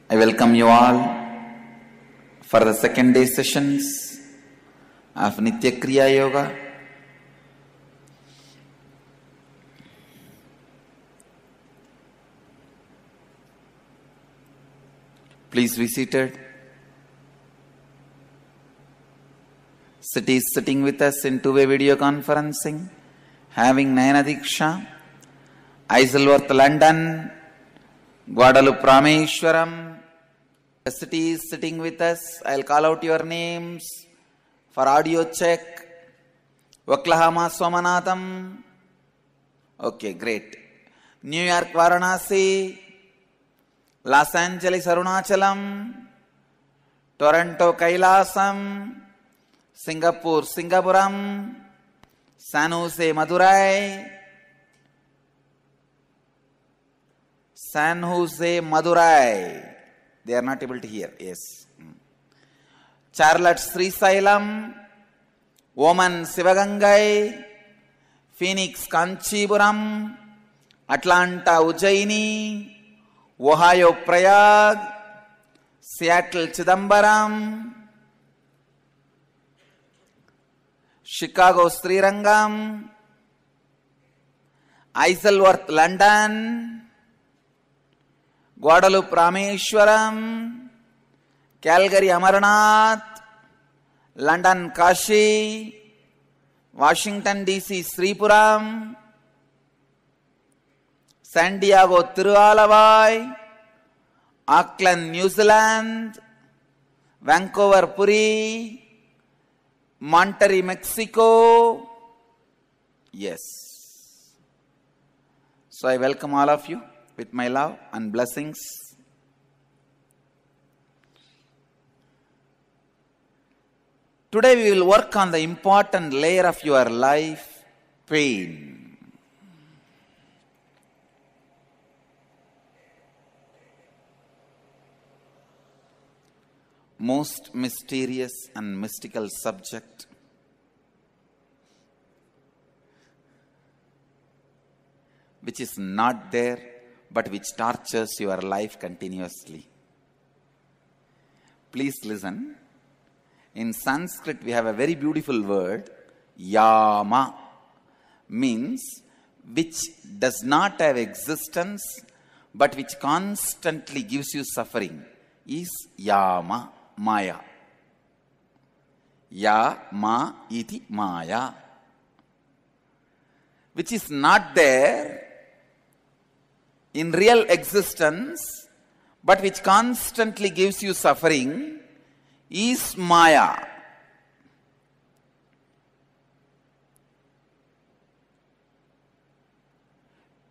I welcome you all for the second day sessions of Nitya Kriya Yoga. Please be seated. Siti is sitting with us in two-way video conferencing, having Nayana Diksha, Isleworth, London, Guadalupe Rameshwaram. The city is sitting with us. I'll call out your names for audio check. Oklahoma, Somanatham. Okay, great. New York, Varanasi. Los Angeles, Arunachalam. Toronto, Kailasam. Singapore, Singapuram. San Jose, Madurai. San Jose, Madurai. They are not able to hear. Yes. Charlotte, Sri Sailam. Oman, Sivagangai. Phoenix, Kanchipuram. Atlanta, Ujjaini. Ohio, Prayag. Seattle, Chidambaram. Chicago, Srirangam. Isleworth, London. Guadalupe Rameshwaram, Calgary Amarnath, London Kashi, Washington DC Sripuram, San Diego Tirualavai, Auckland New Zealand, Vancouver Puri, Monterrey Mexico. Yes. So I welcome all of you with my love and blessings. Today we will work on the important layer of your life, pain. Most mysterious and mystical subject. Which is not there, but which tortures your life continuously. Please listen. In Sanskrit, we have a very beautiful word, yama, means which does not have existence, but which constantly gives you suffering, is yama, maya. Ya-ma iti maya. Which is not there in real existence, but which constantly gives you suffering, is Maya.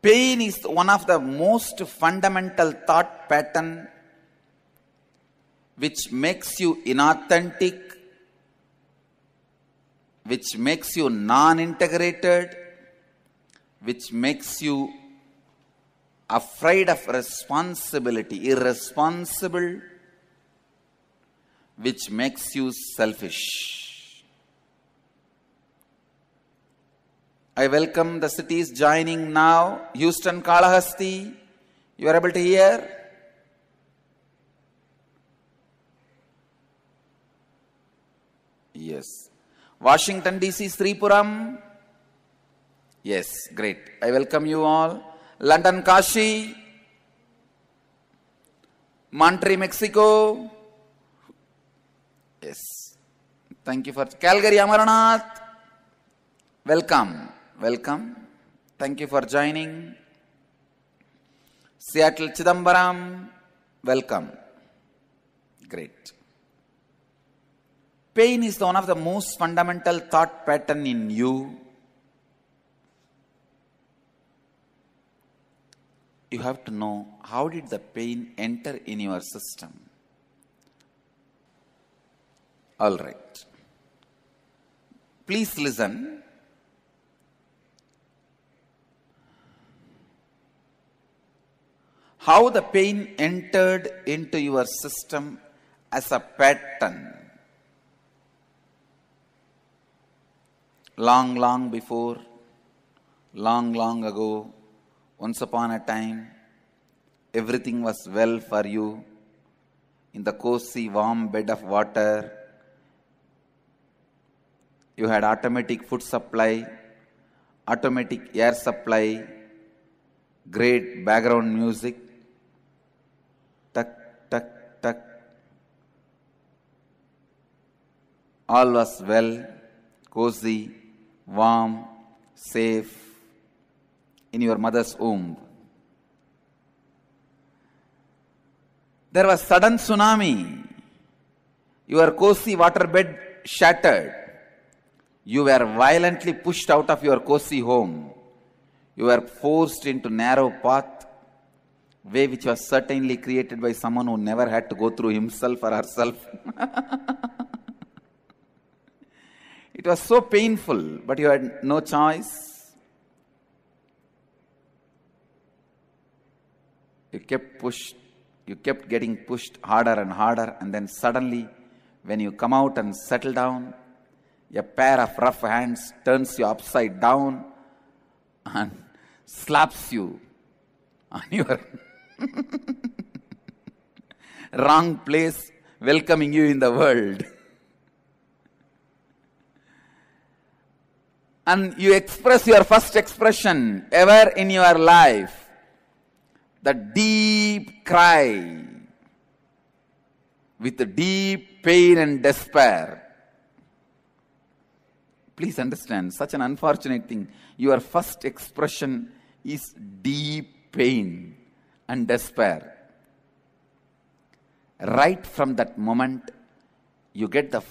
Pain is one of the most fundamental thought pattern which makes you inauthentic, which makes you non-integrated, which makes you afraid of responsibility, irresponsible, which makes you selfish. I welcome the cities joining now. Houston, Kalahasti, you are able to hear? Yes. Washington DC, Sripuram. Yes, great. I welcome you all. London, Kashi, Monterrey, Mexico. Yes. Thank you for Calgary, Amarnath. Welcome. Welcome. Thank you for joining. Seattle, Chidambaram. Welcome. Great. Pain is one of the most fundamental thought pattern in you. You have to know, how did the pain enter in your system? All right. Please listen. How the pain entered into your system as a pattern. Long, long before, long, long ago, once upon a time, everything was well for you, in the cozy, warm bed of water. You had automatic food supply, automatic air supply, great background music. Tuck, tuck, tuck. All was well, cozy, warm, safe in your mother's womb. There was sudden tsunami. Your cozy waterbed shattered. You were violently pushed out of your cozy home. You were forced into narrow path, way which was certainly created by someone who never had to go through himself or herself. It was so painful, but you had no choice. You kept getting pushed harder and harder, and then suddenly, when you come out and settle down, a pair of rough hands turns you upside down and slaps you on your wrong place, welcoming you in the world. And you express your first expression ever in your life, the deep cry with the deep pain and despair. Please understand, such an unfortunate thing. Your first expression is deep pain and despair. Right from that moment, you get the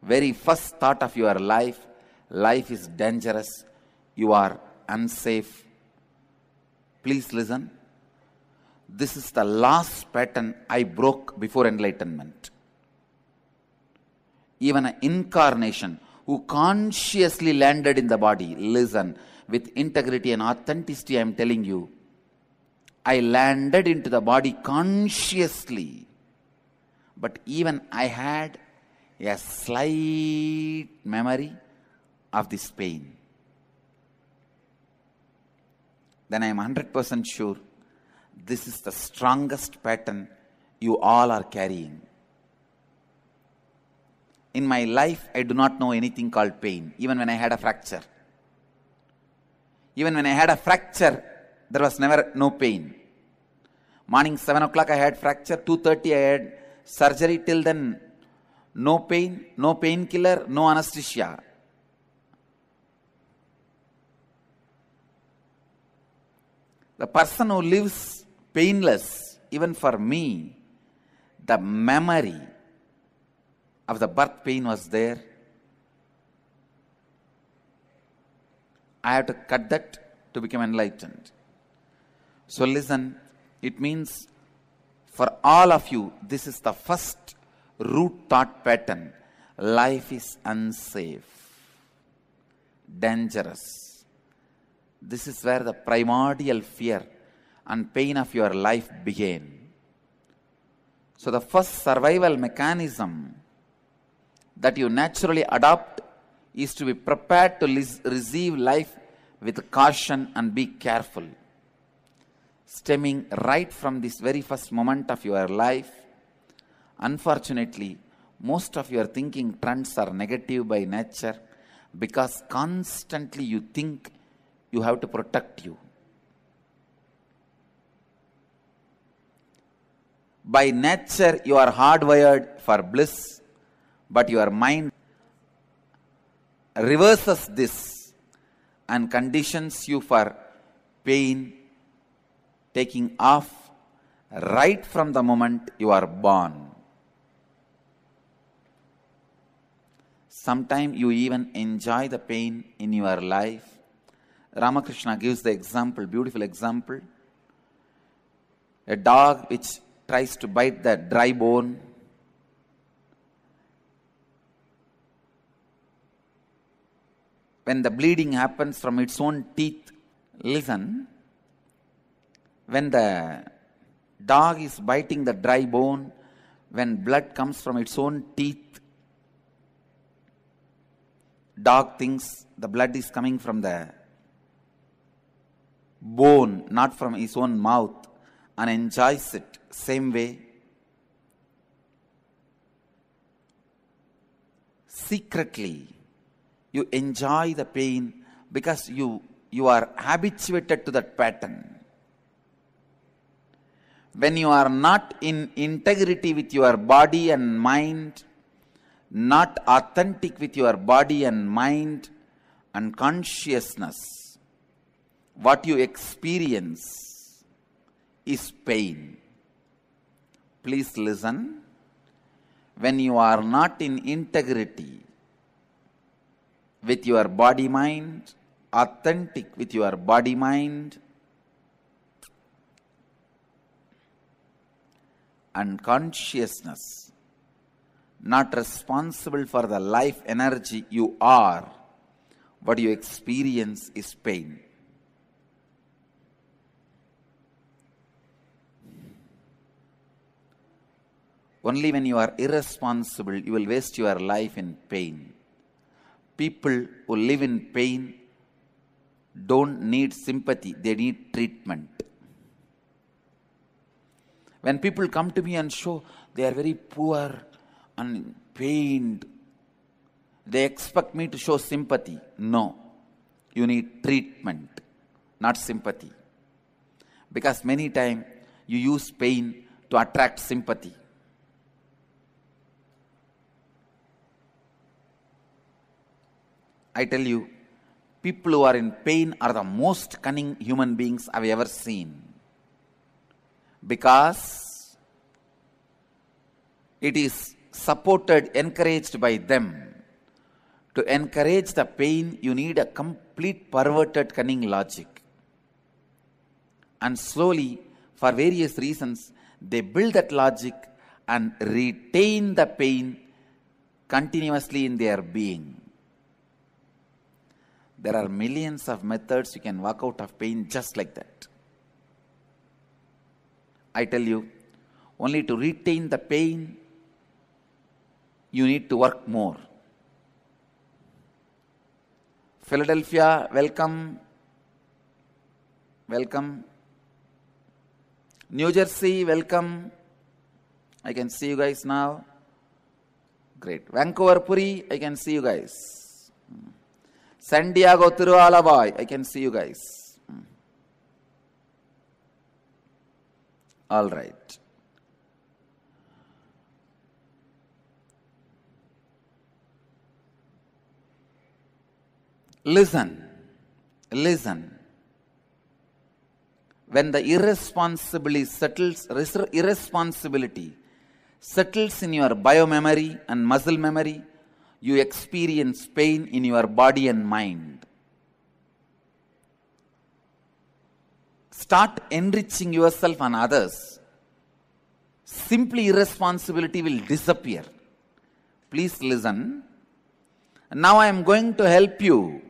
very first thought of your life. Life is dangerous. You are unsafe. Please listen. This is the last pattern I broke before enlightenment. Even an incarnation who consciously landed in the body, listen, with integrity and authenticity, I am telling you, I landed into the body consciously. But even I had a slight memory of this pain. Then I am 100% sure this is the strongest pattern you all are carrying. In my life, I do not know anything called pain, even when I had a fracture. Even when I had a fracture, there was never no pain. Morning 7 o'clock I had fracture, 2:30 I had surgery. Till then, no pain, no painkiller, no anesthesia. The person who lives painless, even for me, the memory of the birth pain was there. I have to cut that to become enlightened. So listen, it means for all of you, this is the first root thought pattern. Life is unsafe, dangerous. This is where the primordial fear and pain of your life began. So the first survival mechanism that you naturally adopt is to be prepared to receive life with caution and be careful. Stemming right from this very first moment of your life, unfortunately, most of your thinking trends are negative by nature because constantly you think you have to protect you. By nature, you are hardwired for bliss, but your mind reverses this and conditions you for pain taking off right from the moment you are born. Sometimes you even enjoy the pain in your life. Ramakrishna gives the example, beautiful example. A dog which tries to bite the dry bone. When the bleeding happens from its own teeth, listen, when the dog is biting the dry bone, when blood comes from its own teeth, dog thinks the blood is coming from the bone, not from his own mouth, and enjoys it. Same way, secretly you enjoy the pain because you are habituated to that pattern. When you are not in integrity with your body and mind, not authentic with your body and mind and consciousness, what you experience is pain. Please listen. When you are not in integrity with your body mind, authentic with your body mind and consciousness, not responsible for the life energy you are, what you experience is pain. Only when you are irresponsible, you will waste your life in pain. People who live in pain don't need sympathy, they need treatment. When people come to me and show they are very poor and pained, they expect me to show sympathy. No, you need treatment, not sympathy. Because many times you use pain to attract sympathy. I tell you, people who are in pain are the most cunning human beings I've ever seen. Because it is supported, encouraged by them. To encourage the pain, you need a complete perverted cunning logic. And slowly, for various reasons, they build that logic and retain the pain continuously in their being. There are millions of methods you can walk out of pain just like that. I tell you, only to retain the pain, you need to work more. Philadelphia, welcome. Welcome. New Jersey, welcome. I can see you guys now. Great. Vancouver, Puri, I can see you guys. San Diego, Tirualabai, I can see you guys. All right. Listen. When the irresponsibility settles in your biomemory and muscle memory, you experience pain in your body and mind. Start enriching yourself and others. Simply irresponsibility will disappear. Please listen. Now I am going to help you,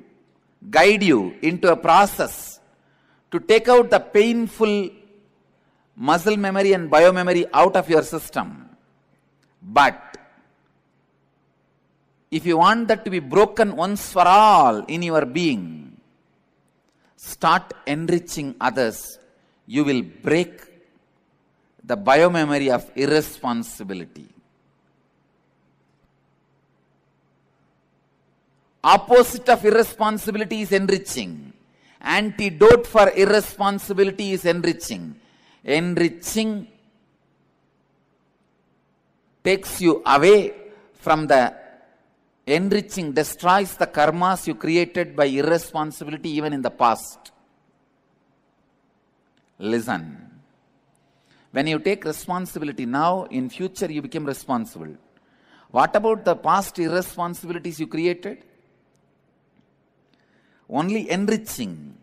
guide you into a process to take out the painful muscle memory and biomemory out of your system. But if you want that to be broken once for all in your being, start enriching others. You will break the biomemory of irresponsibility. Opposite of irresponsibility is enriching. Antidote for irresponsibility is enriching. Enriching takes you away from the enriching, destroys the karmas you created by irresponsibility even in the past. Listen. When you take responsibility now, in future you become responsible. What about the past irresponsibilities you created? Only enriching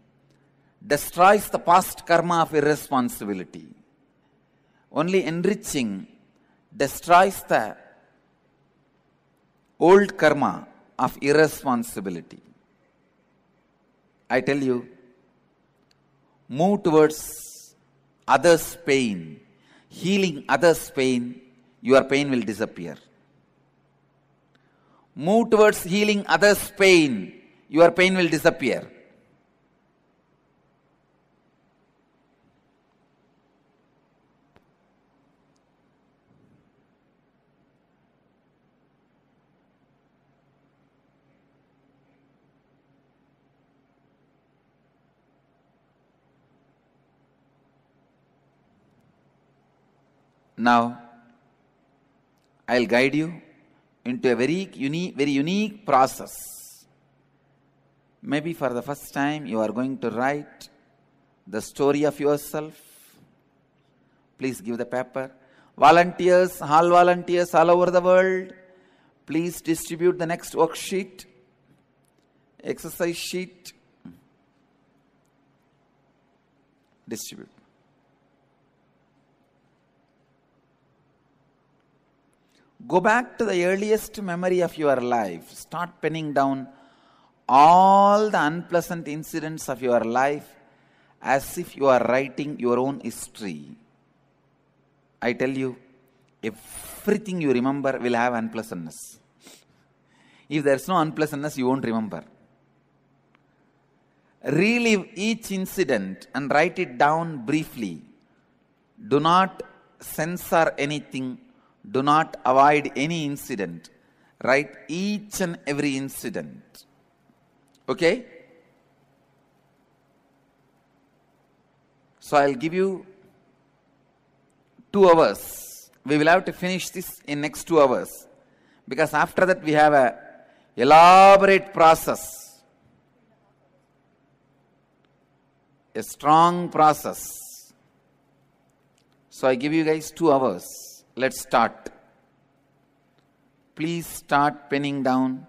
destroys the past karma of irresponsibility. Only enriching destroys the old karma of irresponsibility. I tell you, move towards others' pain, healing others' pain, your pain will disappear. Move towards healing others' pain, your pain will disappear. Now, I'll guide you into a very unique process. Maybe for the first time you are going to write the story of yourself. Please give the paper. Volunteers all over the world, please distribute the next worksheet, exercise sheet. Distribute. Go back to the earliest memory of your life. Start penning down all the unpleasant incidents of your life as if you are writing your own history. I tell you, everything you remember will have unpleasantness. If there is no unpleasantness, you won't remember. Relive each incident and write it down briefly. Do not censor anything. Do not avoid any incident. Write each and every incident. Okay? So I'll give you 2 hours. We will have to finish this in next 2 hours. Because after that we have a elaborate process. A strong process. So I give you guys 2 hours. Let's start. Please start penning down.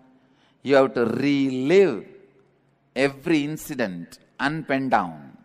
You have to relive every incident and pen down.